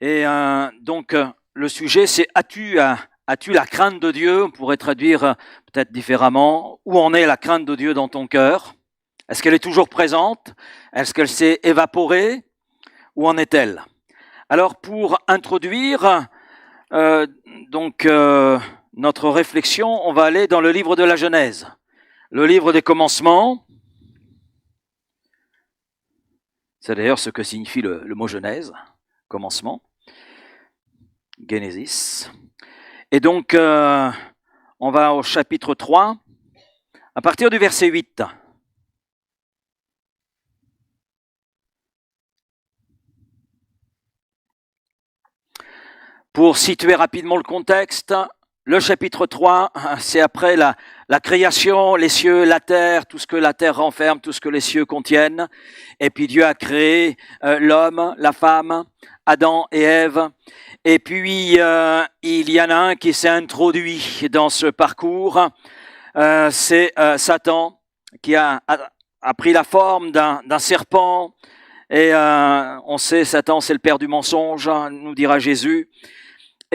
Et le sujet, c'est as-tu la crainte de Dieu? On pourrait traduire peut-être différemment. Où en est la crainte de Dieu dans ton cœur? Est-ce qu'elle est toujours présente? Est-ce qu'elle s'est évaporée? Où en est-elle? Alors, pour introduire notre réflexion, on va aller dans le livre de la Genèse, le livre des commencements. C'est d'ailleurs ce que signifie le mot Genèse, commencement, Genesis. Et donc, on va au chapitre 3, à partir du verset 8. Pour situer rapidement le contexte, le chapitre 3, c'est après la création, les cieux, la terre, tout ce que la terre renferme, tout ce que les cieux contiennent. Et puis Dieu a créé l'homme, la femme, Adam et Ève. Et puis il y en a un qui s'est introduit dans ce parcours, c'est Satan, qui a pris la forme d'un serpent. Et on sait, Satan, c'est le père du mensonge, nous dira Jésus.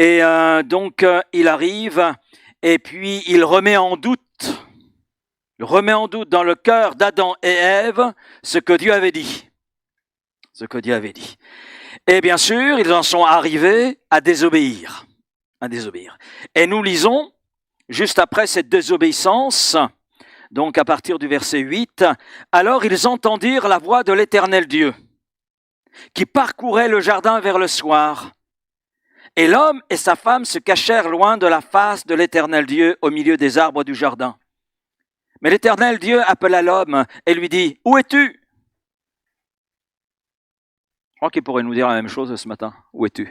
Et il arrive et puis il remet en doute dans le cœur d'Adam et Ève ce que Dieu avait dit. Et bien sûr, ils en sont arrivés à désobéir. Et nous lisons, juste après cette désobéissance, donc à partir du verset 8, « Alors ils entendirent la voix de l'Éternel Dieu, qui parcourait le jardin vers le soir. Et l'homme et sa femme se cachèrent loin de la face de l'Éternel Dieu au milieu des arbres du jardin. Mais l'Éternel Dieu appela l'homme et lui dit, « Où es-tu » Je crois qu'il pourrait nous dire la même chose ce matin. « Où es-tu »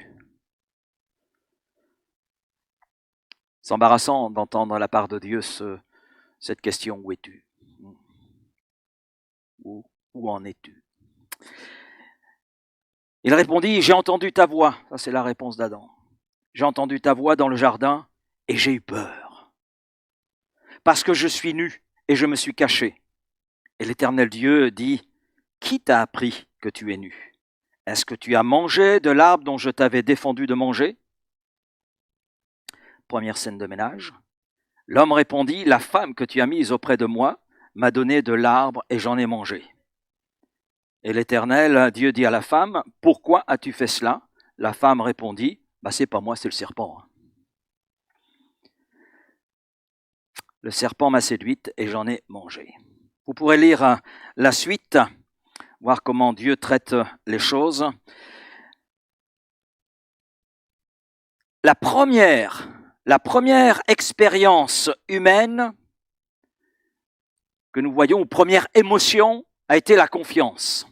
C'est embarrassant d'entendre de la part de Dieu cette question, « Où es-tu » Où en es-tu? Il répondit, « J'ai entendu ta voix. » Ça, c'est la réponse d'Adam. « J'ai entendu ta voix dans le jardin et j'ai eu peur. Parce que je suis nu et je me suis caché. » Et l'Éternel Dieu dit, « Qui t'a appris que tu es nu? Est-ce que tu as mangé de l'arbre dont je t'avais défendu de manger ?» Première scène de ménage. L'homme répondit, « La femme que tu as mise auprès de moi m'a donné de l'arbre et j'en ai mangé. » Et l'Éternel Dieu dit à la femme, « Pourquoi as-tu fait cela ?» La femme répondit, « C'est pas moi, c'est le serpent. Le serpent m'a séduite et j'en ai mangé. » Vous pourrez lire la suite, voir comment Dieu traite les choses. La première expérience humaine que nous voyons, ou première émotion, a été la confiance.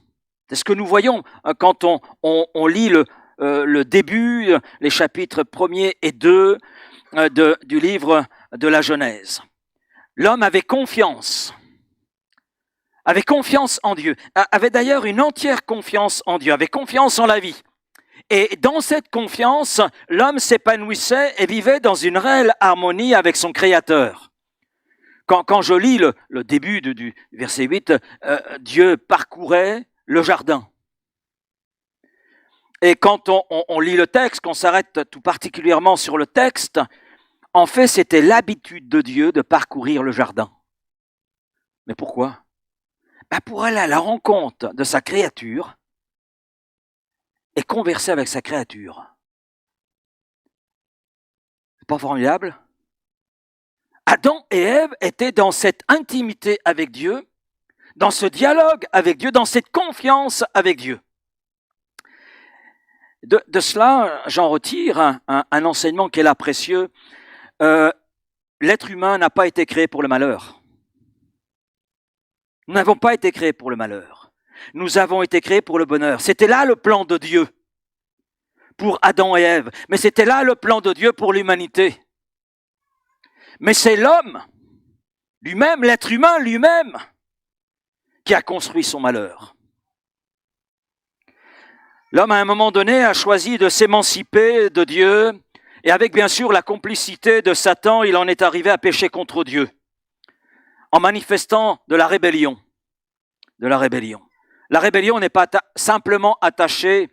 C'est ce que nous voyons quand on lit le début, les chapitres 1er et 2 du livre de la Genèse. L'homme avait confiance en Dieu, avait d'ailleurs une entière confiance en Dieu, avait confiance en la vie. Et dans cette confiance, l'homme s'épanouissait et vivait dans une réelle harmonie avec son Créateur. Quand je lis le début du verset 8, Dieu parcourait le jardin. Et quand on lit le texte, qu'on s'arrête tout particulièrement sur le texte, en fait, c'était l'habitude de Dieu de parcourir le jardin. Mais pourquoi? Pour aller à la rencontre de sa créature et converser avec sa créature. C'est pas formidable? Adam et Ève étaient dans cette intimité avec Dieu, dans ce dialogue avec Dieu, dans cette confiance avec Dieu. De cela, j'en retire un enseignement qui est là précieux. L'être humain n'a pas été créé pour le malheur. Nous n'avons pas été créés pour le malheur. Nous avons été créés pour le bonheur. C'était là le plan de Dieu pour Adam et Ève, mais c'était là le plan de Dieu pour l'humanité. Mais c'est l'homme lui-même, l'être humain lui-même, qui a construit son malheur. L'homme, à un moment donné, a choisi de s'émanciper de Dieu, et avec bien sûr la complicité de Satan, il en est arrivé à pécher contre Dieu, en manifestant de la rébellion. La rébellion n'est pas simplement attachée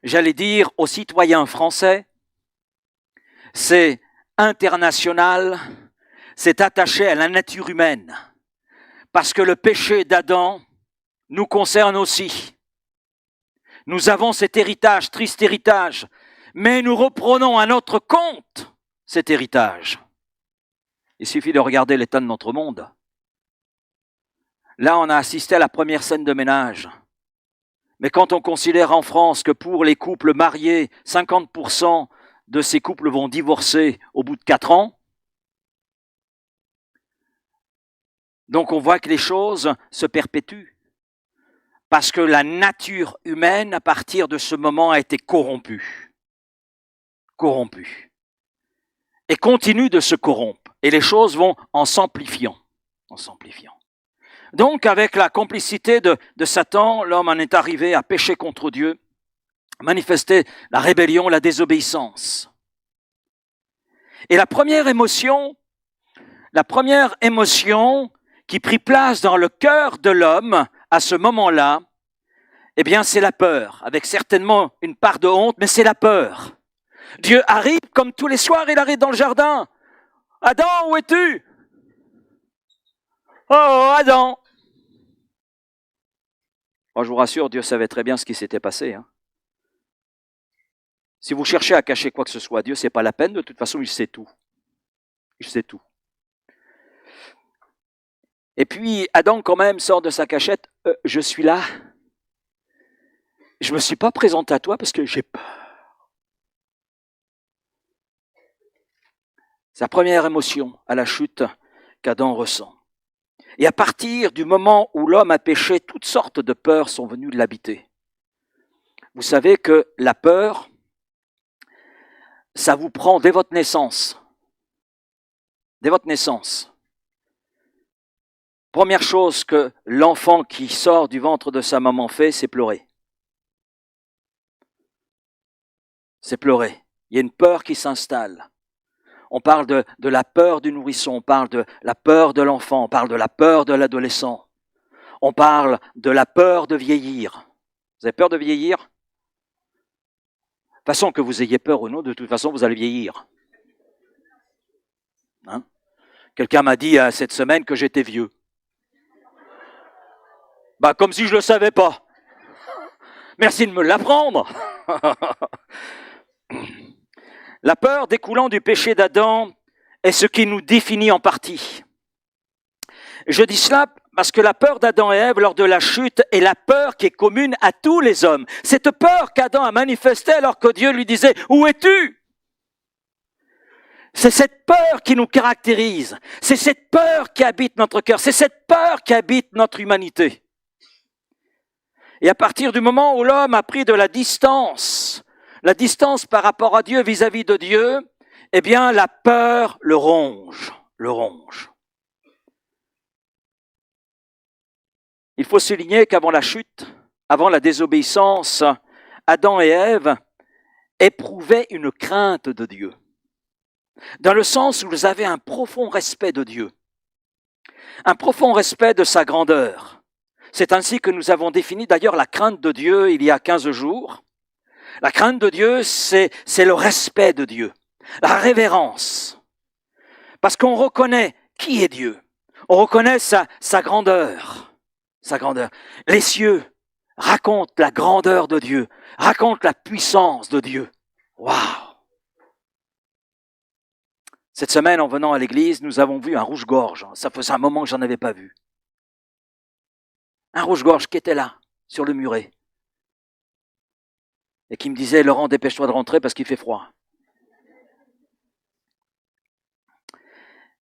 j'allais dire, aux citoyens français, c'est international, c'est attaché à la nature humaine, parce que le péché d'Adam nous concerne aussi. Nous avons cet héritage, triste héritage, mais nous reprenons à notre compte cet héritage. Il suffit de regarder l'état de notre monde. Là, on a assisté à la première scène de ménage. Mais quand on considère en France que pour les couples mariés, 50% de ces couples vont divorcer au bout de 4 ans, donc on voit que les choses se perpétuent. Parce que la nature humaine, à partir de ce moment, a été corrompue. Corrompue. Et continue de se corrompre. Et les choses vont en s'amplifiant. En s'amplifiant. Donc, avec la complicité de Satan, l'homme en est arrivé à pécher contre Dieu, à manifester la rébellion, la désobéissance. Et la première émotion qui prit place dans le cœur de l'homme à ce moment-là, eh bien, c'est la peur, avec certainement une part de honte, mais c'est la peur. Dieu arrive, comme tous les soirs, il arrive dans le jardin. Adam, où es-tu? Oh, Adam! Moi, je vous rassure, Dieu savait très bien ce qui s'était passé. Si vous cherchez à cacher quoi que ce soit à Dieu, c'est pas la peine, de toute façon, il sait tout. Il sait tout. Et puis, Adam, quand même, sort de sa cachette. Je suis là. Je ne me suis pas présenté à toi parce que j'ai peur. C'est la première émotion à la chute qu'Adam ressent. Et à partir du moment où l'homme a péché, toutes sortes de peurs sont venues l'habiter. Vous savez que la peur, ça vous prend dès votre naissance. Dès votre naissance. Première chose que l'enfant qui sort du ventre de sa maman fait, c'est pleurer. C'est pleurer. Il y a une peur qui s'installe. On parle de la peur du nourrisson, on parle de la peur de l'enfant, on parle de la peur de l'adolescent. On parle de la peur de vieillir. Vous avez peur de vieillir? De toute façon, que vous ayez peur ou non, de toute façon, vous allez vieillir. Quelqu'un m'a dit cette semaine que j'étais vieux. Comme si je ne le savais pas. Merci de me l'apprendre. La peur découlant du péché d'Adam est ce qui nous définit en partie. Je dis cela parce que la peur d'Adam et Ève lors de la chute est la peur qui est commune à tous les hommes. Cette peur qu'Adam a manifestée alors que Dieu lui disait « Où es-tu » ? C'est cette peur qui nous caractérise. C'est cette peur qui habite notre cœur. C'est cette peur qui habite notre humanité. Et à partir du moment où l'homme a pris de la distance par rapport à Dieu vis-à-vis de Dieu, eh bien la peur le ronge. Il faut souligner qu'avant la chute, avant la désobéissance, Adam et Ève éprouvaient une crainte de Dieu. Dans le sens où ils avaient un profond respect de Dieu, un profond respect de sa grandeur. C'est ainsi que nous avons défini d'ailleurs la crainte de Dieu il y a 15 jours. La crainte de Dieu, c'est le respect de Dieu, la révérence. Parce qu'on reconnaît qui est Dieu, on reconnaît sa grandeur, sa grandeur. Les cieux racontent la grandeur de Dieu, racontent la puissance de Dieu. Waouh! Cette semaine, en venant à l'église, nous avons vu un rouge-gorge. Ça faisait un moment que j'en avais pas vu. Un rouge-gorge qui était là, sur le muret. Et qui me disait, Laurent, dépêche-toi de rentrer parce qu'il fait froid.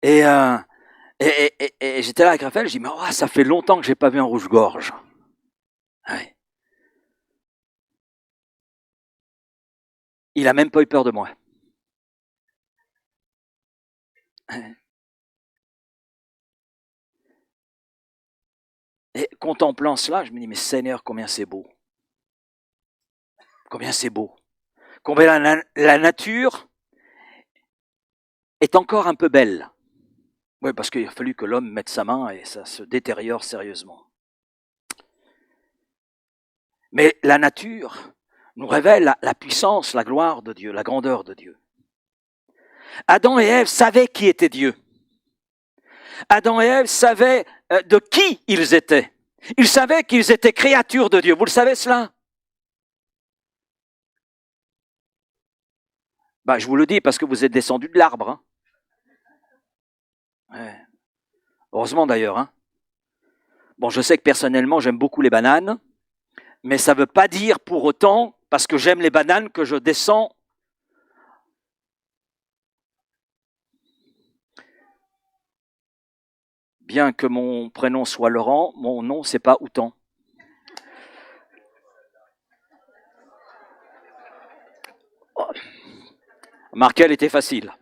Et j'étais là avec Raphaël, je dis, mais ça fait longtemps que j'ai pas vu un rouge-gorge. Ouais. Il a même pas eu peur de moi. Et contemplant cela, je me dis, mais Seigneur, combien c'est beau. Combien c'est beau. Combien la nature est encore un peu belle. Oui, parce qu'il a fallu que l'homme mette sa main et ça se détériore sérieusement. Mais la nature nous révèle la puissance, la gloire de Dieu, la grandeur de Dieu. Adam et Ève savaient qui était Dieu. Adam et Ève savaient de qui ils étaient. Ils savaient qu'ils étaient créatures de Dieu. Vous le savez cela? Je vous le dis parce que vous êtes descendus de l'arbre. Hein. Ouais. Heureusement d'ailleurs. Hein. Bon, je sais que personnellement, j'aime beaucoup les bananes, mais ça ne veut pas dire pour autant, parce que j'aime les bananes, que je descends. Bien que mon prénom soit Laurent, mon nom, c'est pas Houtan. Oh. Markel était facile.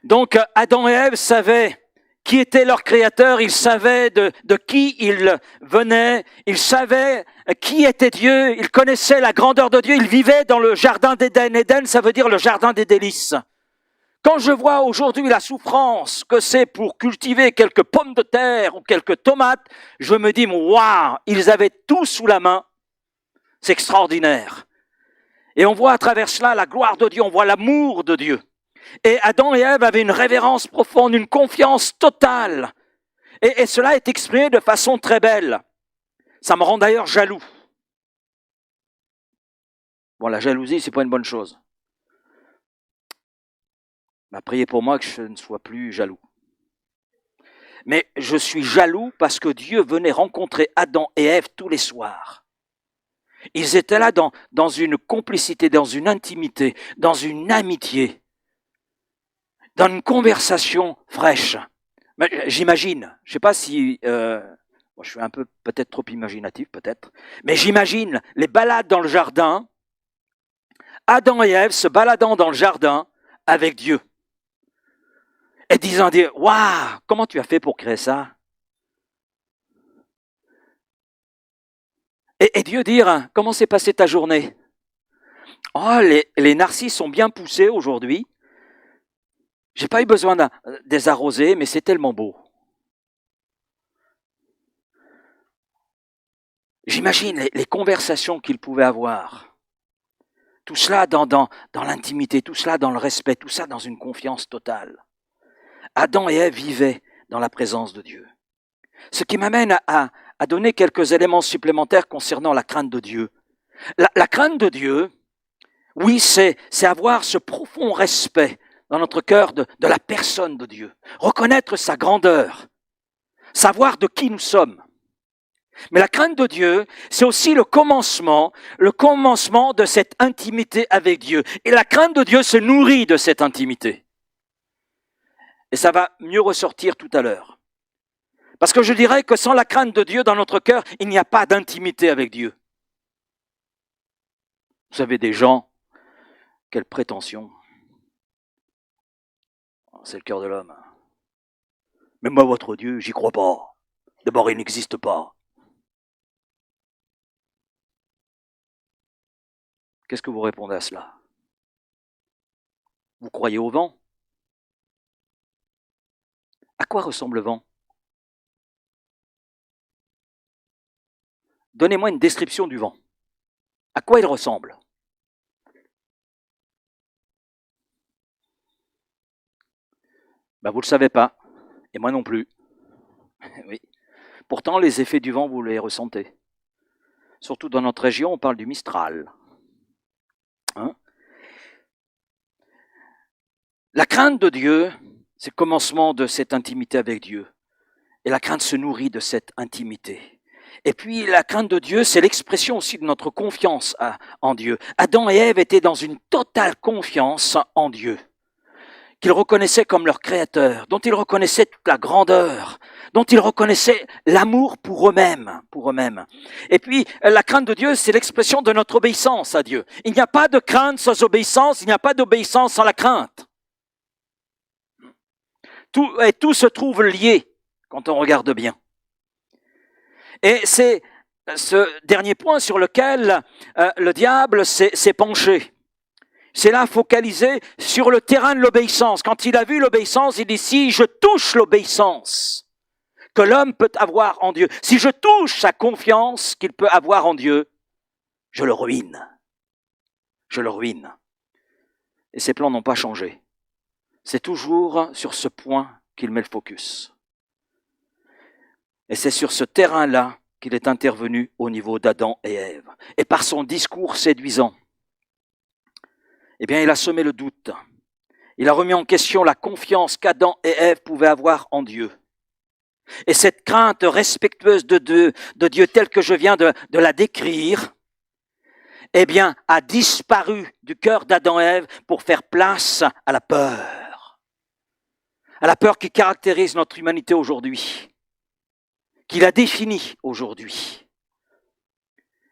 Donc, Adam et Ève savaient qui était leur créateur, ils savaient de qui ils venaient, ils savaient qui était Dieu, ils connaissaient la grandeur de Dieu, ils vivaient dans le jardin d'Éden. Éden, ça veut dire le jardin des délices. Quand je vois aujourd'hui la souffrance que c'est pour cultiver quelques pommes de terre ou quelques tomates, je me dis, waouh, ils avaient tout sous la main. C'est extraordinaire. Et on voit à travers cela la gloire de Dieu, on voit l'amour de Dieu. Et Adam et Ève avaient une révérence profonde, une confiance totale. Et cela est exprimé de façon très belle. Ça me rend d'ailleurs jaloux. Bon, la jalousie, c'est pas une bonne chose. Priez pour moi que je ne sois plus jaloux. Mais je suis jaloux parce que Dieu venait rencontrer Adam et Ève tous les soirs. Ils étaient là dans une complicité, dans une intimité, dans une amitié, dans une conversation fraîche. J'imagine, je ne sais pas si... je suis un peu peut-être trop imaginatif, peut-être, mais j'imagine les balades dans le jardin, Adam et Ève se baladant dans le jardin avec Dieu. Et disant, waouh, comment tu as fait pour créer ça? Et Dieu dire, comment s'est passée ta journée? Oh, les narcisses sont bien poussés aujourd'hui. J'ai pas eu besoin de les arroser, mais c'est tellement beau. J'imagine les conversations qu'ils pouvaient avoir. Tout cela dans l'intimité, tout cela dans le respect, tout ça dans une confiance totale. Adam et Ève vivaient dans la présence de Dieu. Ce qui m'amène à donner quelques éléments supplémentaires concernant la crainte de Dieu. La crainte de Dieu, oui, c'est avoir ce profond respect dans notre cœur de la personne de Dieu. Reconnaître sa grandeur, savoir de qui nous sommes. Mais la crainte de Dieu, c'est aussi le commencement de cette intimité avec Dieu. Et la crainte de Dieu se nourrit de cette intimité. Et ça va mieux ressortir tout à l'heure. Parce que je dirais que sans la crainte de Dieu dans notre cœur, il n'y a pas d'intimité avec Dieu. Vous savez, des gens, quelle prétention. C'est le cœur de l'homme. Mais moi, votre Dieu, j'y crois pas. D'abord, il n'existe pas. Qu'est-ce que vous répondez à cela? Vous croyez au vent? À quoi ressemble le vent? Donnez-moi une description du vent. À quoi il ressemble? Vous ne le savez pas, et moi non plus. Oui. Pourtant, les effets du vent, vous les ressentez. Surtout dans notre région, on parle du Mistral. Hein? La crainte de Dieu, c'est le commencement de cette intimité avec Dieu. Et la crainte se nourrit de cette intimité. Et puis la crainte de Dieu, c'est l'expression aussi de notre confiance en Dieu. Adam et Ève étaient dans une totale confiance en Dieu, qu'ils reconnaissaient comme leur créateur, dont ils reconnaissaient toute la grandeur, dont ils reconnaissaient l'amour pour eux-mêmes. Et puis, la crainte de Dieu, c'est l'expression de notre obéissance à Dieu. Il n'y a pas de crainte sans obéissance, il n'y a pas d'obéissance sans la crainte. Tout se trouve lié quand on regarde bien. Et c'est ce dernier point sur lequel le diable s'est penché. C'est là focalisé sur le terrain de l'obéissance. Quand il a vu l'obéissance, il dit, si je touche l'obéissance que l'homme peut avoir en Dieu, si je touche sa confiance qu'il peut avoir en Dieu, je le ruine. Je le ruine. Et ses plans n'ont pas changé. C'est toujours sur ce point qu'il met le focus. Et c'est sur ce terrain-là qu'il est intervenu au niveau d'Adam et Ève. Et par son discours séduisant, eh bien, il a semé le doute. Il a remis en question la confiance qu'Adam et Ève pouvaient avoir en Dieu. Et cette crainte respectueuse de Dieu telle que je viens de la décrire, eh bien, a disparu du cœur d'Adam et Ève pour faire place à la peur. À la peur qui caractérise notre humanité aujourd'hui, qui la définit aujourd'hui.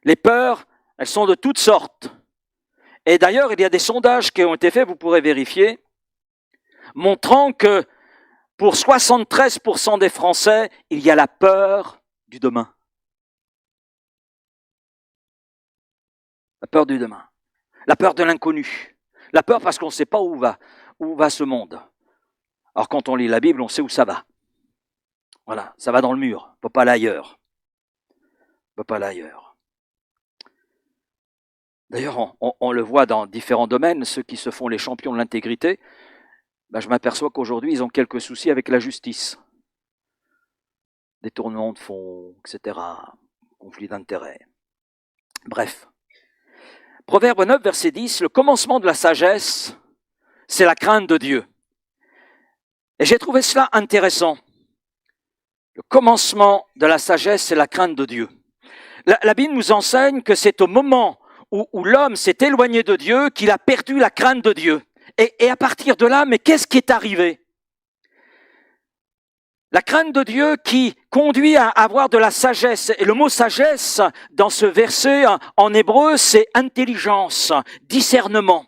Les peurs, elles sont de toutes sortes. Et d'ailleurs, il y a des sondages qui ont été faits, vous pourrez vérifier, montrant que pour 73% des Français, il y a la peur du demain. La peur du demain. La peur de l'inconnu. La peur parce qu'on ne sait pas où va ce monde. Alors quand on lit la Bible, on sait où ça va. Voilà, ça va dans le mur, on ne peut pas aller ailleurs. On ne peut pas aller ailleurs. D'ailleurs, on le voit dans différents domaines, ceux qui se font les champions de l'intégrité, je m'aperçois qu'aujourd'hui, ils ont quelques soucis avec la justice. Détournement de fonds, etc. Conflit d'intérêts. Bref. Proverbe 9, verset 10, le commencement de la sagesse, c'est la crainte de Dieu. Et j'ai trouvé cela intéressant. Le commencement de la sagesse, c'est la crainte de Dieu. La Bible nous enseigne que c'est au moment où l'homme s'est éloigné de Dieu qu'il a perdu la crainte de Dieu. Et à partir de là, mais qu'est-ce qui est arrivé? La crainte de Dieu qui conduit à avoir de la sagesse. Et le mot sagesse, dans ce verset en hébreu, c'est intelligence, discernement.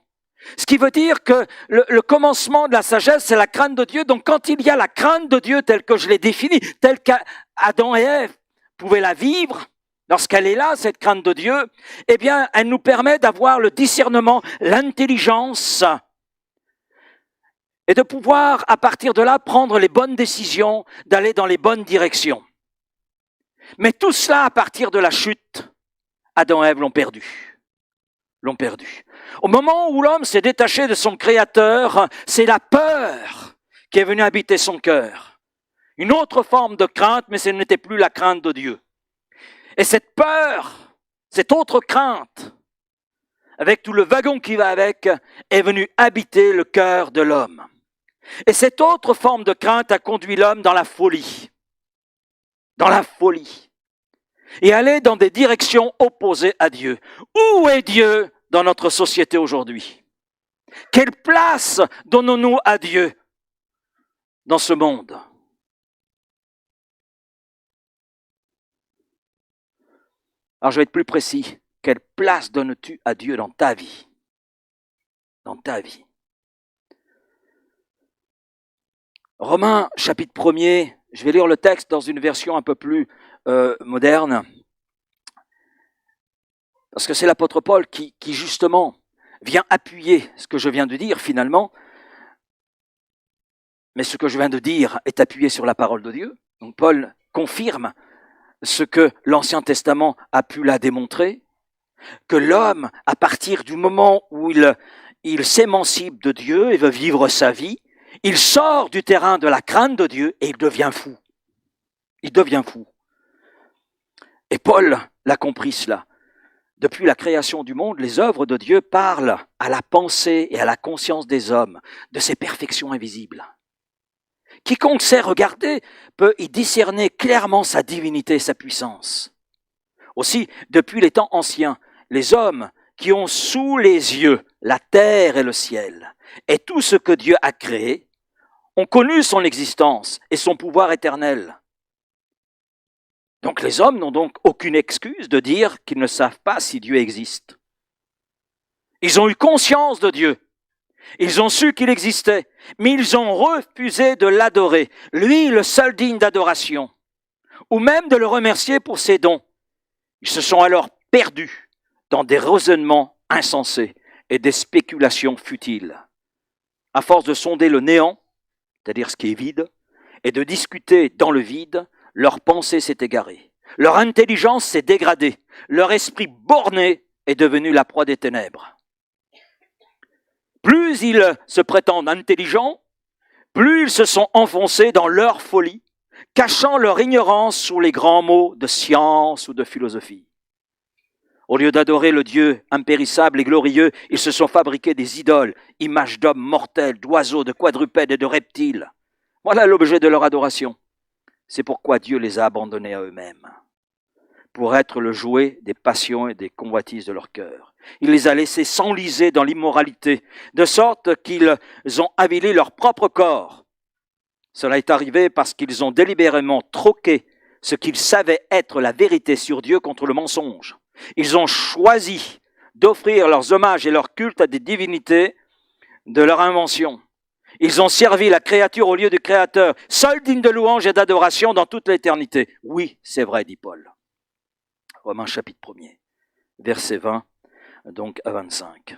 Ce qui veut dire que le commencement de la sagesse, c'est la crainte de Dieu. Donc quand il y a la crainte de Dieu telle que je l'ai définie, telle qu'Adam et Ève pouvaient la vivre, lorsqu'elle est là, cette crainte de Dieu, eh bien, elle nous permet d'avoir le discernement, l'intelligence, et de pouvoir, à partir de là, prendre les bonnes décisions, d'aller dans les bonnes directions. Mais tout cela, à partir de la chute, Adam et Ève l'ont perdu. L'ont perdu. Au moment où l'homme s'est détaché de son Créateur, c'est la peur qui est venue habiter son cœur. Une autre forme de crainte, mais ce n'était plus la crainte de Dieu. Et cette peur, cette autre crainte, avec tout le wagon qui va avec, est venue habiter le cœur de l'homme. Et cette autre forme de crainte a conduit l'homme dans la folie. Dans la folie. Et aller dans des directions opposées à Dieu. Où est Dieu dans notre société aujourd'hui? Quelle place donnons-nous à Dieu dans ce monde? Alors je vais être plus précis. Quelle place donnes-tu à Dieu dans ta vie? Dans ta vie. Romains, chapitre 1er, je vais lire le texte dans une version un peu plus moderne. Parce que c'est l'apôtre Paul qui justement vient appuyer ce que je viens de dire finalement. Mais ce que je viens de dire est appuyé sur la parole de Dieu. Donc Paul confirme ce que l'Ancien Testament a pu la démontrer, que l'homme, à partir du moment où il s'émancipe de Dieu et veut vivre sa vie, il sort du terrain de la crainte de Dieu et il devient fou. Il devient fou. Et Paul l'a compris cela. Depuis la création du monde, les œuvres de Dieu parlent à la pensée et à la conscience des hommes de ces perfections invisibles. Quiconque sait regarder peut y discerner clairement sa divinité et sa puissance. Aussi, depuis les temps anciens, les hommes qui ont sous les yeux la terre et le ciel et tout ce que Dieu a créé ont connu son existence et son pouvoir éternel. Donc les hommes n'ont donc aucune excuse de dire qu'ils ne savent pas si Dieu existe. Ils ont eu conscience de Dieu. Ils ont su qu'il existait, mais ils ont refusé de l'adorer, lui le seul digne d'adoration, ou même de le remercier pour ses dons. Ils se sont alors perdus dans des raisonnements insensés et des spéculations futiles. À force de sonder le néant, c'est-à-dire ce qui est vide, et de discuter dans le vide, leur pensée s'est égarée. Leur intelligence s'est dégradée, leur esprit borné est devenu la proie des ténèbres. Plus ils se prétendent intelligents, plus ils se sont enfoncés dans leur folie, cachant leur ignorance sous les grands mots de science ou de philosophie. Au lieu d'adorer le Dieu impérissable et glorieux, ils se sont fabriqués des idoles, images d'hommes mortels, d'oiseaux, de quadrupèdes et de reptiles. Voilà l'objet de leur adoration. C'est pourquoi Dieu les a abandonnés à eux-mêmes, pour être le jouet des passions et des convoitises de leur cœur. Il les a laissés s'enliser dans l'immoralité, de sorte qu'ils ont avilé leur propre corps. Cela est arrivé parce qu'ils ont délibérément troqué ce qu'ils savaient être la vérité sur Dieu contre le mensonge. Ils ont choisi d'offrir leurs hommages et leurs cultes à des divinités de leur invention. Ils ont servi la créature au lieu du Créateur, seul digne de louange et d'adoration dans toute l'éternité. Oui, c'est vrai, dit Paul. Romains chapitre 1er, verset 20, donc à 25.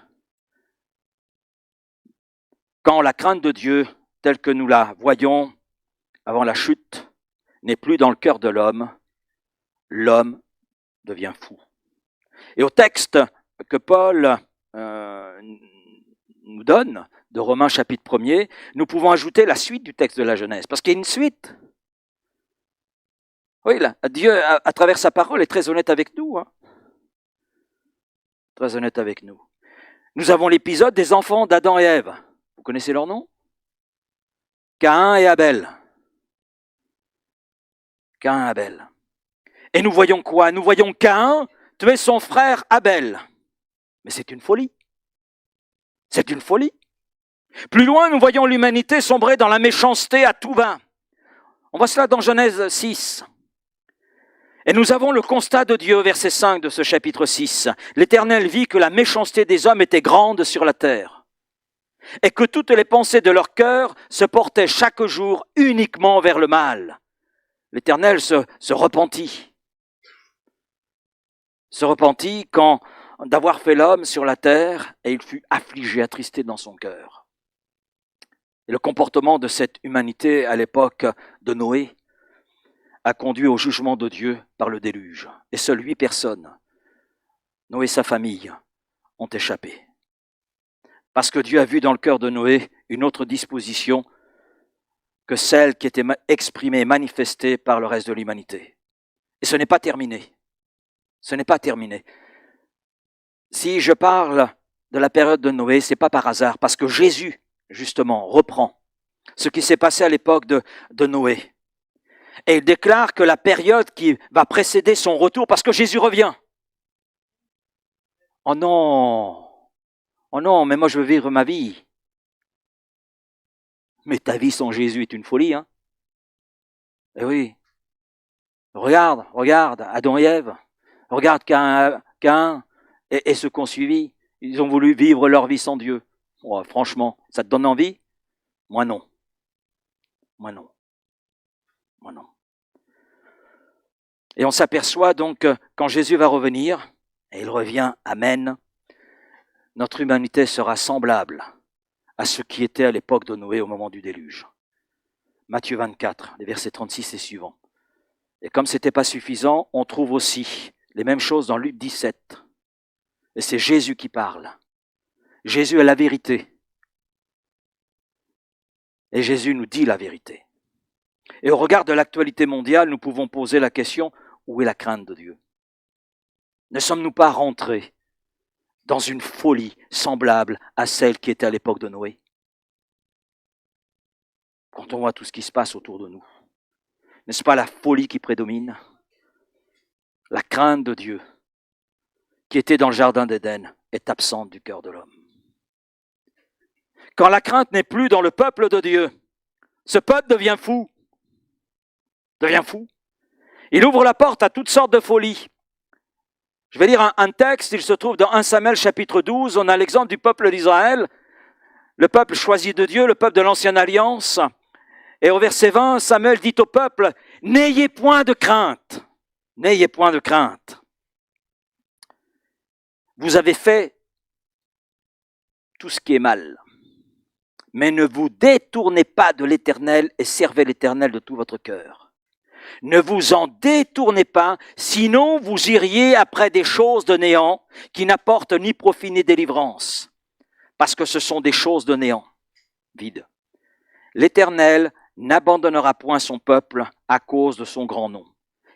Quand la crainte de Dieu, telle que nous la voyons avant la chute, n'est plus dans le cœur de l'homme, l'homme devient fou. Et au texte que Paul nous donne, de Romains chapitre 1er, nous pouvons ajouter la suite du texte de la Genèse, parce qu'il y a une suite. Oui, là, Dieu, à travers sa parole, est très honnête avec nous. Très honnête avec nous. Nous avons l'épisode des enfants d'Adam et Ève. Vous connaissez leur nom? Caïn et Abel. Caïn et Abel. Et nous voyons quoi? Nous voyons Caïn tuer son frère Abel. Mais c'est une folie. C'est une folie. Plus loin, nous voyons l'humanité sombrer dans la méchanceté à tout va. On voit cela dans Genèse 6. Et nous avons le constat de Dieu, verset 5 de ce chapitre 6. L'Éternel vit que la méchanceté des hommes était grande sur la terre, et que toutes les pensées de leur cœur se portaient chaque jour uniquement vers le mal. L'Éternel se repentit. Se repentit quand d'avoir fait l'homme sur la terre, et il fut affligé, attristé dans son cœur. Et le comportement de cette humanité à l'époque de Noé a conduit au jugement de Dieu par le déluge. Et seules 8 personnes, Noé et sa famille, ont échappé. Parce que Dieu a vu dans le cœur de Noé une autre disposition que celle qui était exprimée, manifestée par le reste de l'humanité. Et ce n'est pas terminé. Ce n'est pas terminé. Si je parle de la période de Noé, ce n'est pas par hasard, parce que Jésus, justement, reprend ce qui s'est passé à l'époque de Noé. Et il déclare que la période qui va précéder son retour, parce que Jésus revient. Oh non, mais moi je veux vivre ma vie. Mais ta vie sans Jésus est une folie, hein? Eh oui. Regarde, Adam et Ève. Regarde Caïn et ceux qui ont suivi. Ils ont voulu vivre leur vie sans Dieu. Oh, franchement, ça te donne envie? Moi non. Moi non. Moi non. Et on s'aperçoit donc que quand Jésus va revenir, et il revient, amen, notre humanité sera semblable à ce qui était à l'époque de Noé au moment du déluge. Matthieu 24, les versets 36 et suivants. Et comme ce n'était pas suffisant, on trouve aussi les mêmes choses dans Luc 17. Et c'est Jésus qui parle. Jésus est la vérité. Et Jésus nous dit la vérité. Et au regard de l'actualité mondiale, nous pouvons poser la question, où est la crainte de Dieu? Ne sommes-nous pas rentrés dans une folie semblable à celle qui était à l'époque de Noé? Quand on voit tout ce qui se passe autour de nous, n'est-ce pas la folie qui prédomine? La crainte de Dieu, qui était dans le jardin d'Éden, est absente du cœur de l'homme. Quand la crainte n'est plus dans le peuple de Dieu, ce peuple devient fou. Il ouvre la porte à toutes sortes de folies. Je vais lire un texte, il se trouve dans 1 Samuel chapitre 12, on a l'exemple du peuple d'Israël, le peuple choisi de Dieu, le peuple de l'ancienne alliance. Et au verset 20, Samuel dit au peuple, « N'ayez point de crainte, n'ayez point de crainte. Vous avez fait tout ce qui est mal, mais ne vous détournez pas de l'Éternel et servez l'Éternel de tout votre cœur. Ne vous en détournez pas, sinon vous iriez après des choses de néant qui n'apportent ni profit ni délivrance, parce que ce sont des choses de néant, vides. L'Éternel n'abandonnera point son peuple à cause de son grand nom,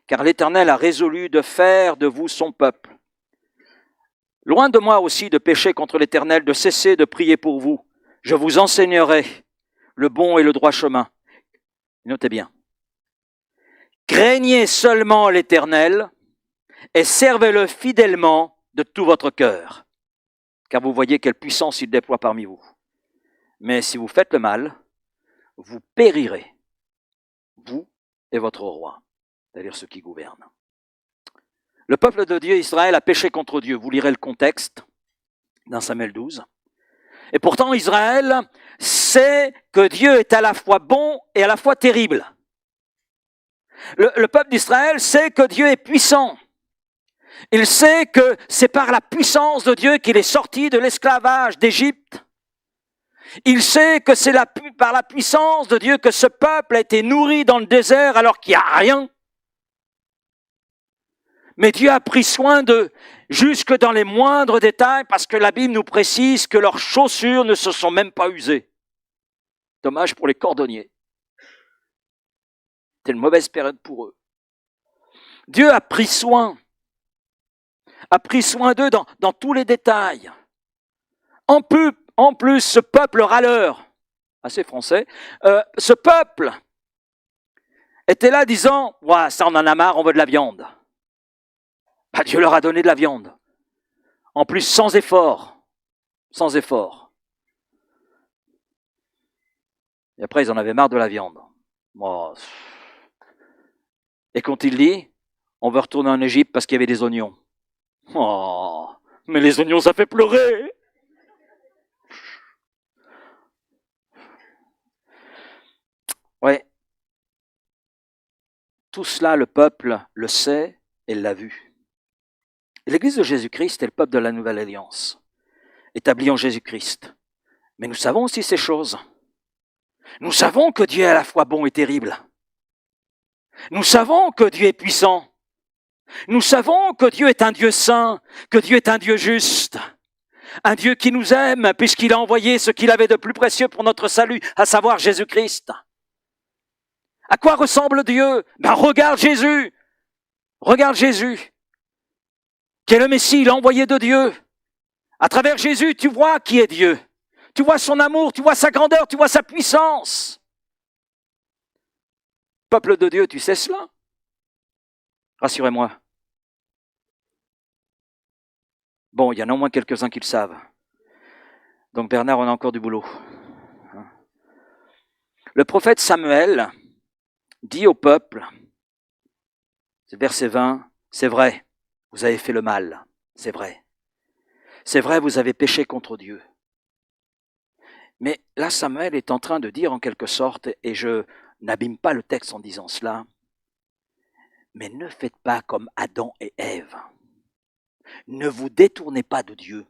car l'Éternel a résolu de faire de vous son peuple. Loin de moi aussi de pécher contre l'Éternel, de cesser de prier pour vous. Je vous enseignerai le bon et le droit chemin. Notez bien. Craignez seulement l'Éternel et servez-le fidèlement de tout votre cœur, car vous voyez quelle puissance il déploie parmi vous. Mais si vous faites le mal, vous périrez, vous et votre roi, c'est-à-dire ceux qui gouvernent. Le peuple de Dieu, Israël, a péché contre Dieu. Vous lirez le contexte dans Samuel 12. Et pourtant, Israël sait que Dieu est à la fois bon et à la fois terrible. Le peuple d'Israël sait que Dieu est puissant. Il sait que c'est par la puissance de Dieu qu'il est sorti de l'esclavage d'Égypte. Il sait que c'est par la puissance de Dieu que ce peuple a été nourri dans le désert alors qu'il n'y a rien. Mais Dieu a pris soin d'eux jusque dans les moindres détails parce que la Bible nous précise que leurs chaussures ne se sont même pas usées. Dommage pour les cordonniers. C'était une mauvaise période pour eux. Dieu a pris soin d'eux dans tous les détails. En plus, ce peuple râleur, assez français, ce peuple était là disant « Ouais, ça on en a marre, on veut de la viande ». Bah, Dieu leur a donné de la viande. En plus, sans effort. Sans effort. Et après, ils en avaient marre de la viande. Bon. Et quand il dit, on veut retourner en Égypte parce qu'il y avait des oignons. Oh, mais les oignons, ça fait pleurer. Ouais. Tout cela, le peuple le sait et l'a vu. L'Église de Jésus-Christ est le peuple de la Nouvelle Alliance, établi en Jésus-Christ. Mais nous savons aussi ces choses. Nous savons que Dieu est à la fois bon et terrible. Nous savons que Dieu est puissant. Nous savons que Dieu est un Dieu saint, que Dieu est un Dieu juste, un Dieu qui nous aime puisqu'il a envoyé ce qu'il avait de plus précieux pour notre salut, à savoir Jésus-Christ. À quoi ressemble Dieu? Regarde Jésus. Regarde Jésus, qui est le Messie, l'envoyé de Dieu. À travers Jésus, tu vois qui est Dieu. Tu vois son amour, tu vois sa grandeur, tu vois sa puissance. Peuple de Dieu, tu sais cela? Rassurez-moi. Bon, il y en a au moins quelques-uns qui le savent. Donc Bernard, on a encore du boulot. Le prophète Samuel dit au peuple, c'est verset 20, c'est vrai, vous avez fait le mal, c'est vrai. C'est vrai, vous avez péché contre Dieu. Mais là, Samuel est en train de dire en quelque sorte, et je n'abîme pas le texte en disant cela, mais ne faites pas comme Adam et Ève. Ne vous détournez pas de Dieu,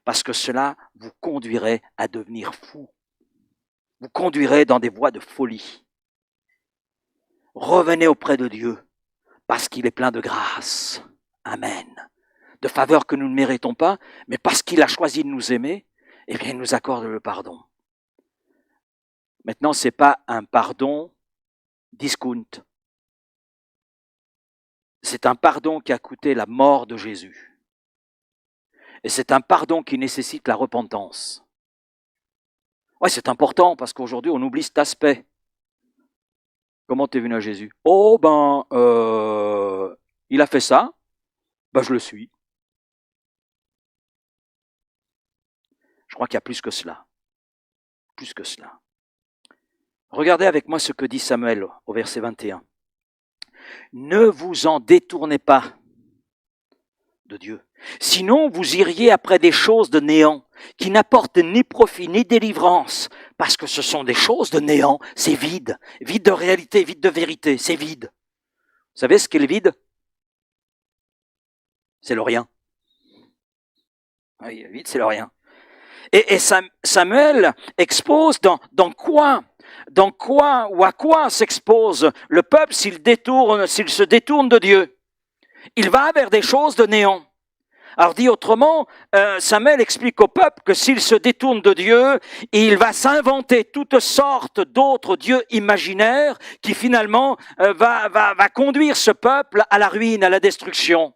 parce que cela vous conduirait à devenir fou. Vous conduirait dans des voies de folie. Revenez auprès de Dieu, parce qu'il est plein de grâce. Amen. De faveur que nous ne méritons pas, mais parce qu'il a choisi de nous aimer, eh bien, il nous accorde le pardon. Maintenant, ce n'est pas un pardon discount. C'est un pardon qui a coûté la mort de Jésus. Et c'est un pardon qui nécessite la repentance. Ouais, c'est important parce qu'aujourd'hui, on oublie cet aspect. Comment t'es venu à Jésus? Oh, il a fait ça, je le suis. Je crois qu'il y a plus que cela. Plus que cela. Regardez avec moi ce que dit Samuel au verset 21. Ne vous en détournez pas de Dieu. Sinon, vous iriez après des choses de néant, qui n'apportent ni profit ni délivrance, parce que ce sont des choses de néant, c'est vide, vide de réalité, vide de vérité, c'est vide. Vous savez ce qu'est le vide? C'est le rien. Oui, le vide, c'est le rien. Et Samuel expose dans quoi Dans quoi ou à quoi s'expose le peuple s'il se détourne de Dieu? Il va vers des choses de néant. Alors dit autrement, Samuel explique au peuple que s'il se détourne de Dieu, il va s'inventer toutes sortes d'autres dieux imaginaires qui finalement va conduire ce peuple à la ruine, à la destruction.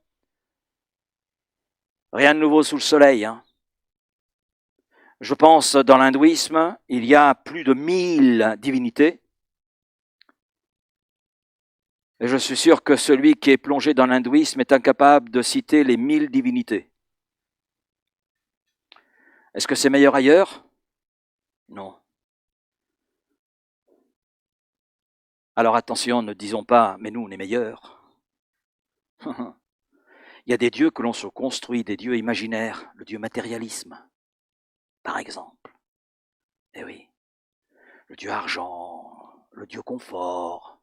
Rien de nouveau sous le soleil. Hein. Je pense dans l'hindouisme, il y a plus de 1000 divinités. Et je suis sûr que celui qui est plongé dans l'hindouisme est incapable de citer les 1000 divinités. Est-ce que c'est meilleur ailleurs? Non. Alors attention, ne disons pas, mais nous, on est meilleurs. Il y a des dieux que l'on se construit, des dieux imaginaires, le dieu matérialisme, par exemple. Eh oui, le dieu argent, le dieu confort,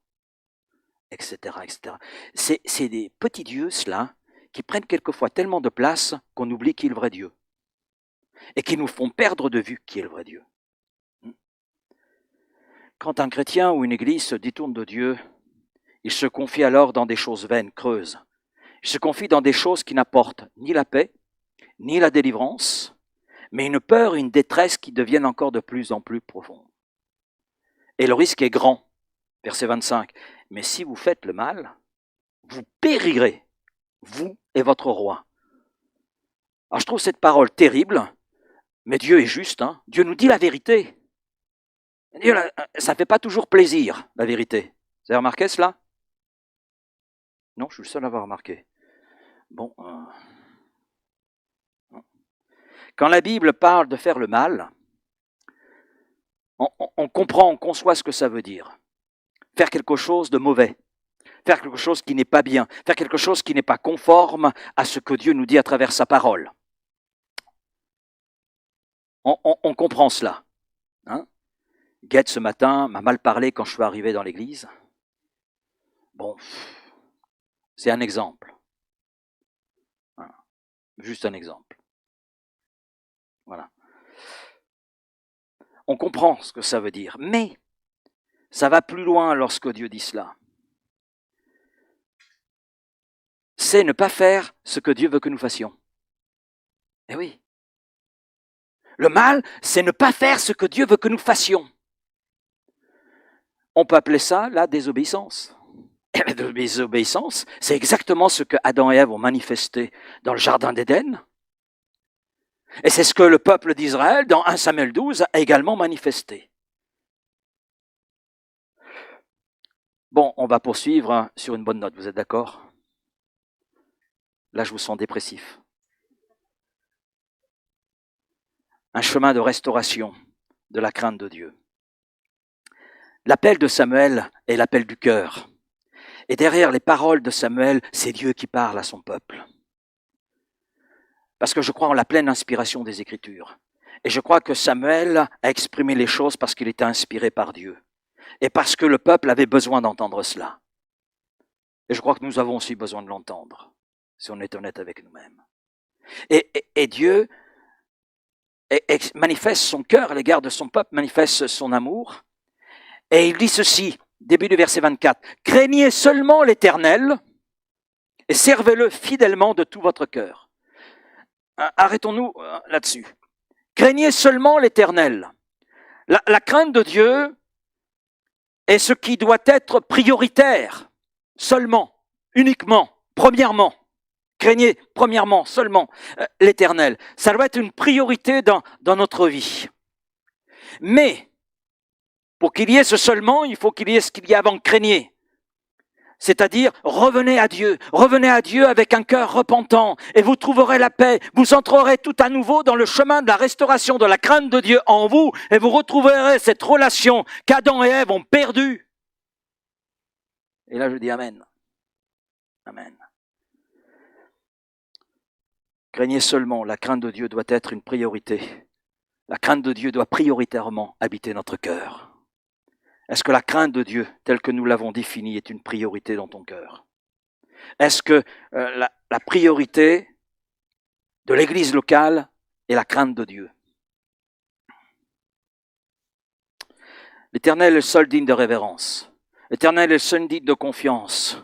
etc., etc. C'est des petits dieux, cela, qui prennent quelquefois tellement de place qu'on oublie qui est le vrai Dieu. Et qui nous font perdre de vue qui est le vrai Dieu. Quand un chrétien ou une église se détourne de Dieu, il se confie alors dans des choses vaines, creuses. Il se confie dans des choses qui n'apportent ni la paix, ni la délivrance, mais une peur et une détresse qui deviennent encore de plus en plus profondes. Et le risque est grand. Verset 25. Mais si vous faites le mal, vous périrez, vous et votre roi. Alors je trouve cette parole terrible, mais Dieu est juste. Hein. Dieu nous dit la vérité. Dieu, ça ne fait pas toujours plaisir, la vérité. Vous avez remarqué cela? Non, je suis le seul à avoir remarqué. Bon. Quand la Bible parle de faire le mal, on comprend, on conçoit ce que ça veut dire. Faire quelque chose de mauvais. Faire quelque chose qui n'est pas bien. Faire quelque chose qui n'est pas conforme à ce que Dieu nous dit à travers sa parole. On comprend cela. Hein? Guette, ce matin, m'a mal parlé quand je suis arrivé dans l'église. Bon, c'est un exemple. Voilà. Juste un exemple. Voilà. On comprend ce que ça veut dire, mais ça va plus loin lorsque Dieu dit cela. C'est ne pas faire ce que Dieu veut que nous fassions. Eh oui. Le mal, c'est ne pas faire ce que Dieu veut que nous fassions. On peut appeler ça la désobéissance. Et la désobéissance, c'est exactement ce que Adam et Ève ont manifesté dans le jardin d'Éden. Et c'est ce que le peuple d'Israël, dans 1 Samuel 12, a également manifesté. Bon, on va poursuivre sur une bonne note, vous êtes d'accord? Là, je vous sens dépressif. Un chemin de restauration de la crainte de Dieu. L'appel de Samuel est l'appel du cœur. Et derrière les paroles de Samuel, c'est Dieu qui parle à son peuple. Parce que je crois en la pleine inspiration des Écritures. Et je crois que Samuel a exprimé les choses parce qu'il était inspiré par Dieu. Et parce que le peuple avait besoin d'entendre cela. Et je crois que nous avons aussi besoin de l'entendre, si on est honnête avec nous-mêmes. Et Dieu manifeste son cœur à l'égard de son peuple, manifeste son amour. Et il dit ceci, début du verset 24, « Craignez seulement l'Éternel et servez-le fidèlement de tout votre cœur. » Arrêtons-nous là-dessus. Craignez seulement l'Éternel. La crainte de Dieu est ce qui doit être prioritaire, seulement, uniquement, premièrement. Craignez premièrement, seulement l'Éternel. Ça doit être une priorité dans notre vie. Mais, pour qu'il y ait ce seulement, il faut qu'il y ait ce qu'il y a avant, craignez. C'est-à-dire, revenez à Dieu avec un cœur repentant et vous trouverez la paix. Vous entrerez tout à nouveau dans le chemin de la restauration de la crainte de Dieu en vous et vous retrouverez cette relation qu'Adam et Ève ont perdue. Et là, je dis Amen. Amen. Craignez seulement, la crainte de Dieu doit être une priorité. La crainte de Dieu doit prioritairement habiter notre cœur. Est-ce que la crainte de Dieu, telle que nous l'avons définie, est une priorité dans ton cœur? Est-ce que la priorité de l'Église locale est la crainte de Dieu? L'Éternel est le seul digne de révérence. L'Éternel est le seul digne de confiance.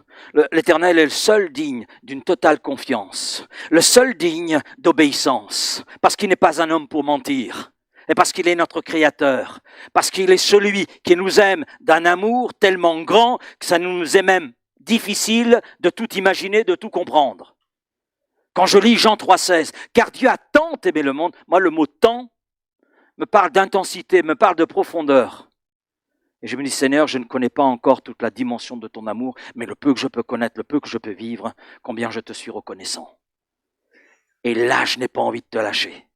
L'Éternel est le seul digne d'une totale confiance. Le seul digne d'obéissance. Parce qu'il n'est pas un homme pour mentir. Et parce qu'il est notre Créateur. Parce qu'il est celui qui nous aime d'un amour tellement grand que ça nous est même difficile de tout imaginer, de tout comprendre. Quand je lis Jean 3,16, car Dieu a tant aimé le monde, moi le mot tant me parle d'intensité, me parle de profondeur. Et je me dis, Seigneur, je ne connais pas encore toute la dimension de ton amour, mais le peu que je peux connaître, le peu que je peux vivre, combien je te suis reconnaissant. Et là, je n'ai pas envie de te lâcher.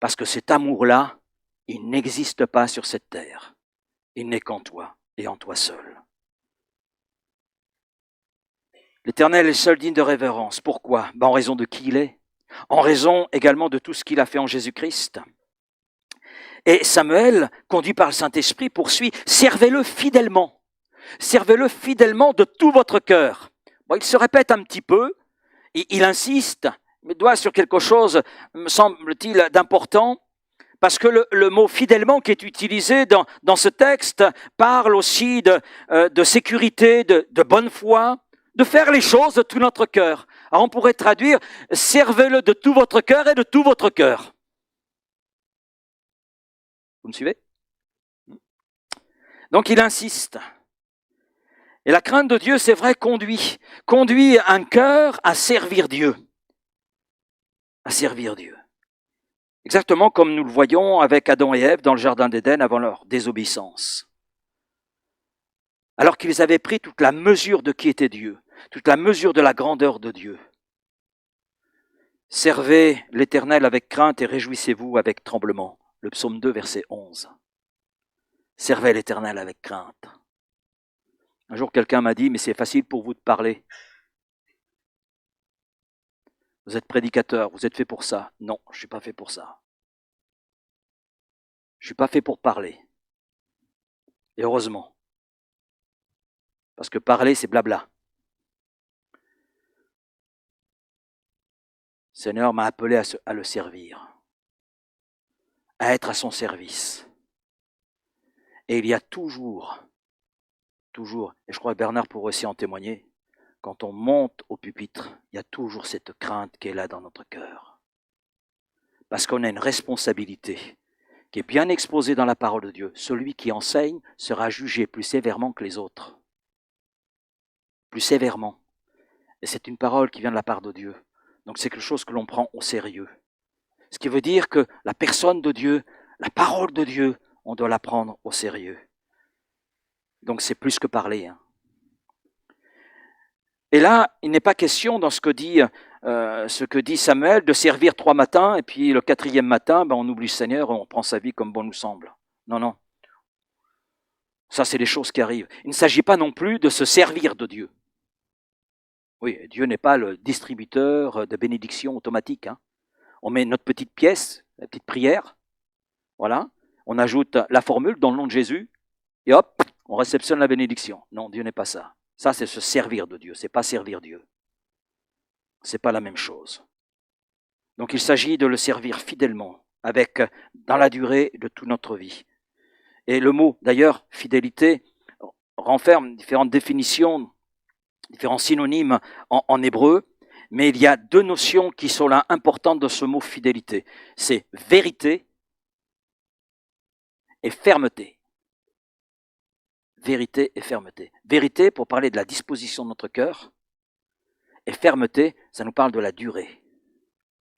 Parce que cet amour-là, il n'existe pas sur cette terre. Il n'est qu'en toi et en toi seul. L'Éternel est le seul digne de révérence. Pourquoi ? En raison de qui il est. En raison également de tout ce qu'il a fait en Jésus-Christ. Et Samuel, conduit par le Saint-Esprit, poursuit « Servez-le fidèlement. Servez-le fidèlement de tout votre cœur. » Il se répète un petit peu, il insiste, mais doit sur quelque chose, me semble-t-il, d'important, parce que le mot « fidèlement » qui est utilisé dans ce texte parle aussi de sécurité, de bonne foi, de faire les choses de tout notre cœur. Alors on pourrait traduire « Servez-le de tout votre cœur et de tout votre cœur. » Vous me suivez ? Donc il insiste. Et la crainte de Dieu, c'est vrai, conduit un cœur à servir Dieu. À servir Dieu. Exactement comme nous le voyons avec Adam et Ève dans le jardin d'Éden avant leur désobéissance. Alors qu'ils avaient pris toute la mesure de qui était Dieu, toute la mesure de la grandeur de Dieu. Servez l'Éternel avec crainte et réjouissez-vous avec tremblement. Le psaume 2, verset 11. Servez l'Éternel avec crainte. Un jour, quelqu'un m'a dit, mais c'est facile pour vous de parler. Vous êtes prédicateur, vous êtes fait pour ça. Non, je ne suis pas fait pour ça. Je ne suis pas fait pour parler. Et heureusement. Parce que parler, c'est blabla. Le Seigneur m'a appelé à le servir. À être à son service. Et il y a toujours, et je crois que Bernard pourrait aussi en témoigner, quand on monte au pupitre, il y a toujours cette crainte qui est là dans notre cœur. Parce qu'on a une responsabilité qui est bien exposée dans la parole de Dieu. Celui qui enseigne sera jugé plus sévèrement que les autres. Plus sévèrement. Et c'est une parole qui vient de la part de Dieu. Donc c'est quelque chose que l'on prend au sérieux. Ce qui veut dire que la personne de Dieu, la parole de Dieu, on doit la prendre au sérieux. Donc c'est plus que parler. Et là, il n'est pas question dans ce que dit Samuel de servir 3 matins et puis le 4e matin, on oublie le Seigneur et on prend sa vie comme bon nous semble. Non. Ça, c'est les choses qui arrivent. Il ne s'agit pas non plus de se servir de Dieu. Oui, Dieu n'est pas le distributeur de bénédictions automatiques. On met notre petite pièce, la petite prière, voilà, on ajoute la formule dans le nom de Jésus et hop, on réceptionne la bénédiction. Non, Dieu n'est pas ça. Ça, c'est se servir de Dieu, c'est pas servir Dieu. C'est pas la même chose. Donc il s'agit de le servir fidèlement, dans la durée de toute notre vie. Et le mot, d'ailleurs, fidélité, renferme différentes définitions, différents synonymes en hébreu, mais il y a 2 notions qui sont là importantes de ce mot fidélité. C'est vérité et fermeté. Vérité et fermeté. Vérité pour parler de la disposition de notre cœur, et fermeté, ça nous parle de la durée.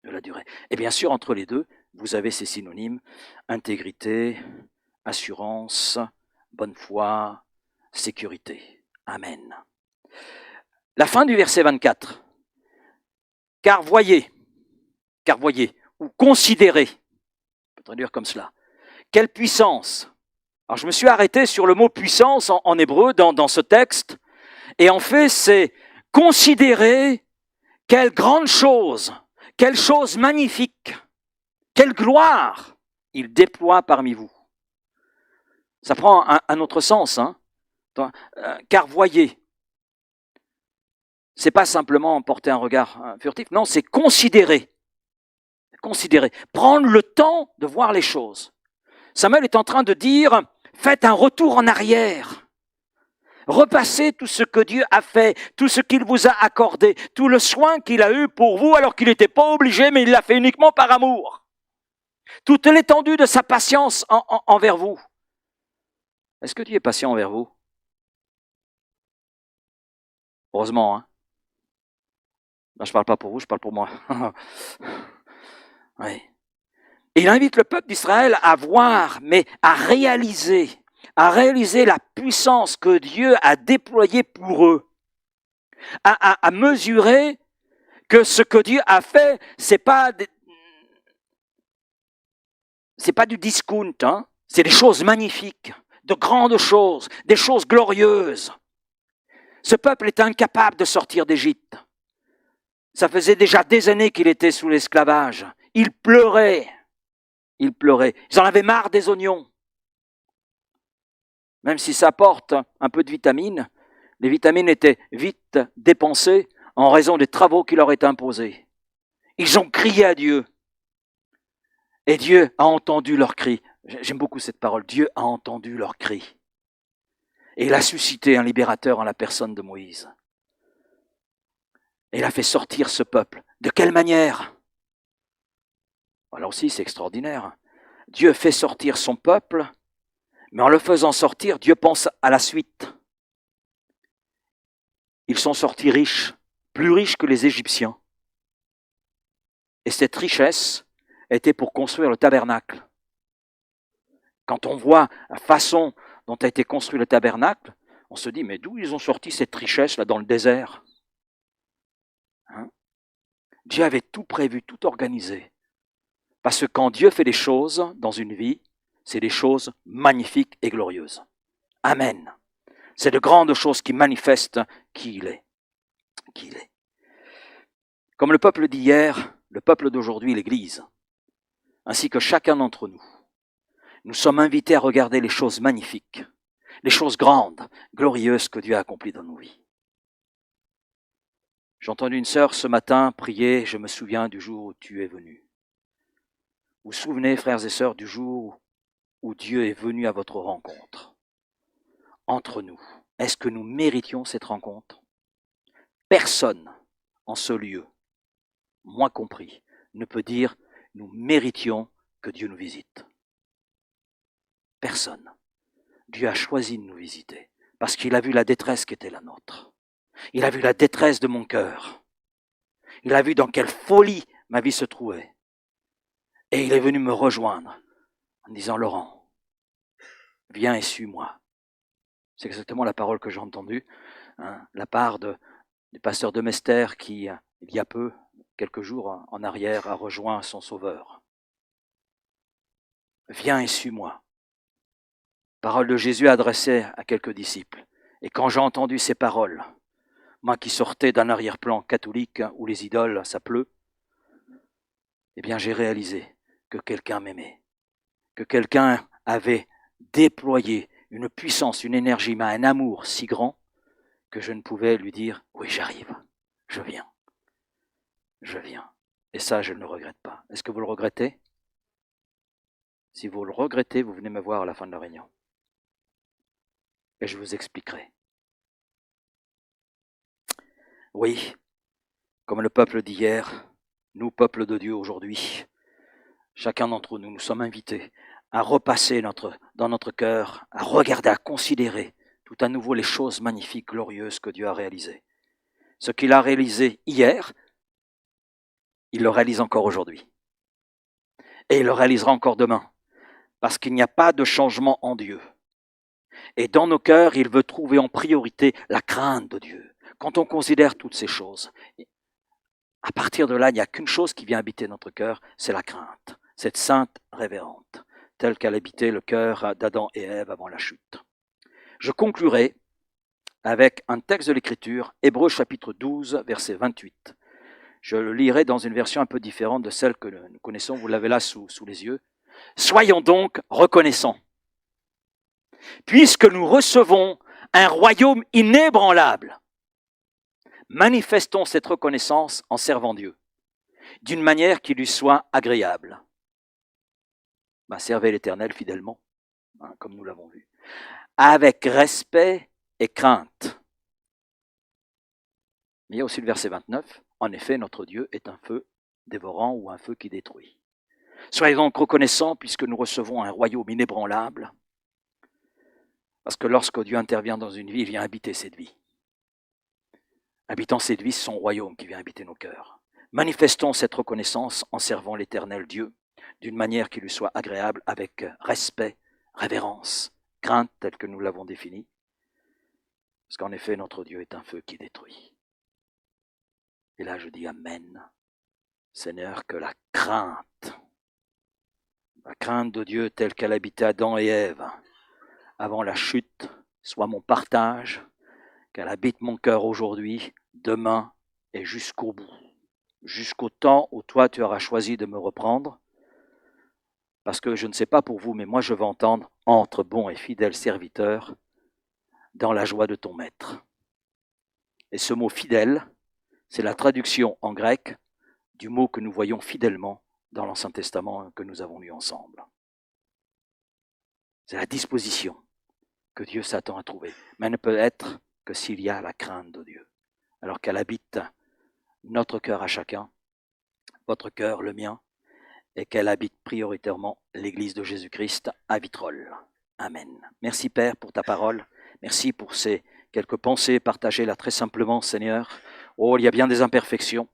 De la durée. Et bien sûr, entre les deux, vous avez ces synonymes, intégrité, assurance, bonne foi, sécurité. Amen. La fin du verset 24. Car voyez, ou considérez, on peut traduire comme cela, quelle puissance. Alors je me suis arrêté sur le mot puissance en hébreu dans ce texte, et en fait c'est considérer quelle grande chose, quelle chose magnifique, quelle gloire il déploie parmi vous. Ça prend un autre sens, car voyez. C'est pas simplement porter un regard furtif, non, c'est considérer. Considérer, prendre le temps de voir les choses. Samuel est en train de dire, faites un retour en arrière. Repassez tout ce que Dieu a fait, tout ce qu'il vous a accordé, tout le soin qu'il a eu pour vous alors qu'il n'était pas obligé, mais il l'a fait uniquement par amour. Toute l'étendue de sa patience envers vous. Est-ce que Dieu est patient envers vous? Heureusement, hein? Ben, je ne parle pas pour vous, je parle pour moi. Oui. Et il invite le peuple d'Israël à voir, mais à réaliser la puissance que Dieu a déployée pour eux, à mesurer que ce que Dieu a fait, c'est pas du discount, hein? C'est des choses magnifiques, de grandes choses, des choses glorieuses. Ce peuple est incapable de sortir d'Égypte. Ça faisait déjà des années qu'il était sous l'esclavage. Il pleurait. Ils en avaient marre des oignons. Même si ça apporte un peu de vitamines, les vitamines étaient vite dépensées en raison des travaux qui leur étaient imposés. Ils ont crié à Dieu. Et Dieu a entendu leurs cris. J'aime beaucoup cette parole. Dieu a entendu leurs cris. Et il a suscité un libérateur en la personne de Moïse. Et il a fait sortir ce peuple. De quelle manière? Là aussi, c'est extraordinaire. Dieu fait sortir son peuple, mais en le faisant sortir, Dieu pense à la suite. Ils sont sortis riches, plus riches que les Égyptiens. Et cette richesse était pour construire le tabernacle. Quand on voit la façon dont a été construit le tabernacle, on se dit, mais d'où ils ont sorti cette richesse là dans le désert? Hein? Dieu avait tout prévu, tout organisé. Parce que quand Dieu fait des choses dans une vie, c'est des choses magnifiques et glorieuses. Amen. C'est de grandes choses qui manifestent qui il est. Qui il est. Comme le peuple d'hier, le peuple d'aujourd'hui, l'Église, ainsi que chacun d'entre nous, nous sommes invités à regarder les choses magnifiques, les choses grandes, glorieuses que Dieu a accomplies dans nos vies. J'ai entendu une sœur ce matin prier, je me souviens du jour où tu es venu. Vous vous souvenez, frères et sœurs, du jour où Dieu est venu à votre rencontre, entre nous. Est-ce que nous méritions cette rencontre? Personne en ce lieu, moi compris, ne peut dire nous méritions que Dieu nous visite. Personne. Dieu a choisi de nous visiter parce qu'il a vu la détresse qui était la nôtre. Il a vu la détresse de mon cœur. Il a vu dans quelle folie ma vie se trouvait. Et il est venu me rejoindre en disant, Laurent, viens et suis-moi. C'est exactement la parole que j'ai entendue, la part du pasteur de Mester qui, il y a peu, quelques jours en arrière, a rejoint son Sauveur. Viens et suis-moi. Parole de Jésus adressée à quelques disciples. Et quand j'ai entendu ces paroles, moi qui sortais d'un arrière-plan catholique où les idoles, ça pleut, eh bien j'ai réalisé que quelqu'un m'aimait, que quelqu'un avait déployé une puissance, une énergie, mais un amour si grand que je ne pouvais lui dire « Oui, j'arrive, je viens, je viens ». Et ça, je ne le regrette pas. Est-ce que vous le regrettez? Si vous le regrettez, vous venez me voir à la fin de la réunion. Et je vous expliquerai. Oui, comme le peuple d'hier, nous, peuple de Dieu aujourd'hui, chacun d'entre nous, nous sommes invités à repasser dans notre cœur, à regarder, à considérer tout à nouveau les choses magnifiques, glorieuses que Dieu a réalisées. Ce qu'il a réalisé hier, il le réalise encore aujourd'hui. Et il le réalisera encore demain. Parce qu'il n'y a pas de changement en Dieu. Et dans nos cœurs, il veut trouver en priorité la crainte de Dieu. Quand on considère toutes ces choses, à partir de là, il n'y a qu'une chose qui vient habiter notre cœur, c'est la crainte, cette sainte révérente, telle qu'elle habitait le cœur d'Adam et Ève avant la chute. Je conclurai avec un texte de l'Écriture, Hébreux chapitre 12, verset 28. Je le lirai dans une version un peu différente de celle que nous connaissons, vous l'avez là sous les yeux. Soyons donc reconnaissants, puisque nous recevons un royaume inébranlable. Manifestons cette reconnaissance en servant Dieu, d'une manière qui lui soit agréable. servez l'Éternel fidèlement, comme nous l'avons vu, avec respect et crainte. Mais il y a aussi le verset 29, en effet, notre Dieu est un feu dévorant ou un feu qui détruit. Soyez donc reconnaissants puisque nous recevons un royaume inébranlable, parce que lorsque Dieu intervient dans une vie, il vient habiter cette vie. Habitant cette vie, c'est son royaume qui vient habiter nos cœurs. Manifestons cette reconnaissance en servant l'Éternel Dieu d'une manière qui lui soit agréable, avec respect, révérence, crainte, telle que nous l'avons définie. Parce qu'en effet, notre Dieu est un feu qui détruit. Et là, je dis Amen. Seigneur, que la crainte de Dieu telle qu'elle habitait Adam et Ève avant la chute, soit mon partage, qu'elle habite mon cœur aujourd'hui, demain et jusqu'au bout. Jusqu'au temps où toi, tu auras choisi de me reprendre. Parce que je ne sais pas pour vous, mais moi je veux entendre « Entre bon et fidèle serviteur dans la joie de ton maître ». Et ce mot « fidèle », c'est la traduction en grec du mot que nous voyons fidèlement dans l'Ancien Testament que nous avons lu ensemble. C'est la disposition que Dieu s'attend à trouver, mais elle ne peut être que s'il y a la crainte de Dieu. Alors qu'elle habite notre cœur à chacun, votre cœur, le mien, et qu'elle habite prioritairement l'Église de Jésus-Christ à Vitrolles. Amen. Merci Père pour ta parole. Merci pour ces quelques pensées partagées là très simplement, Seigneur. Oh, il y a bien des imperfections,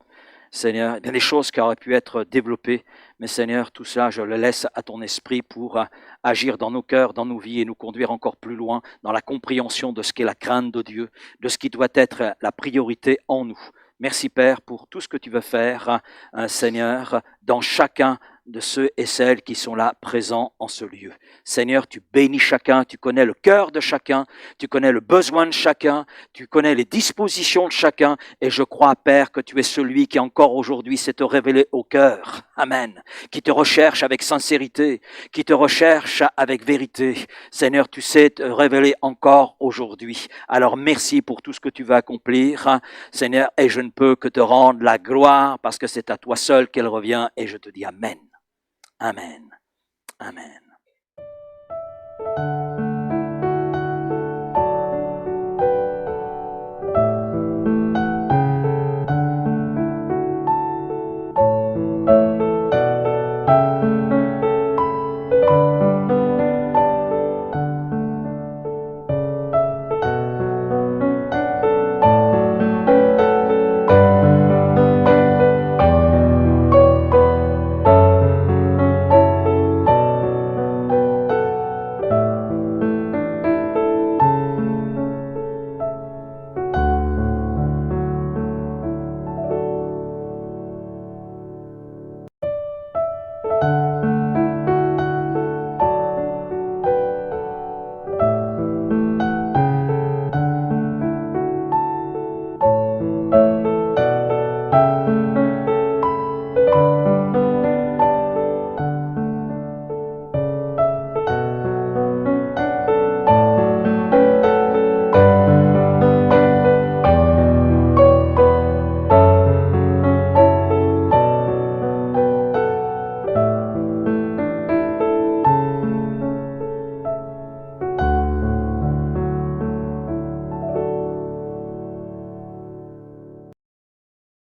Seigneur, bien des choses qui auraient pu être développées, mais Seigneur, tout cela, je le laisse à ton esprit pour agir dans nos cœurs, dans nos vies et nous conduire encore plus loin dans la compréhension de ce qu'est la crainte de Dieu, de ce qui doit être la priorité en nous. Merci Père pour tout ce que tu veux faire, Seigneur, dans chacun de ceux et celles qui sont là présents en ce lieu. Seigneur, tu bénis chacun, tu connais le cœur de chacun, tu connais le besoin de chacun, tu connais les dispositions de chacun et je crois, Père, que tu es celui qui encore aujourd'hui sait te révéler au cœur. Amen. Qui te recherche avec sincérité, qui te recherche avec vérité. Seigneur, tu sais te révéler encore aujourd'hui. Alors merci pour tout ce que tu vas accomplir, Seigneur, et je ne peux que te rendre la gloire parce que c'est à toi seul qu'elle revient et je te dis Amen. Amen. Amen.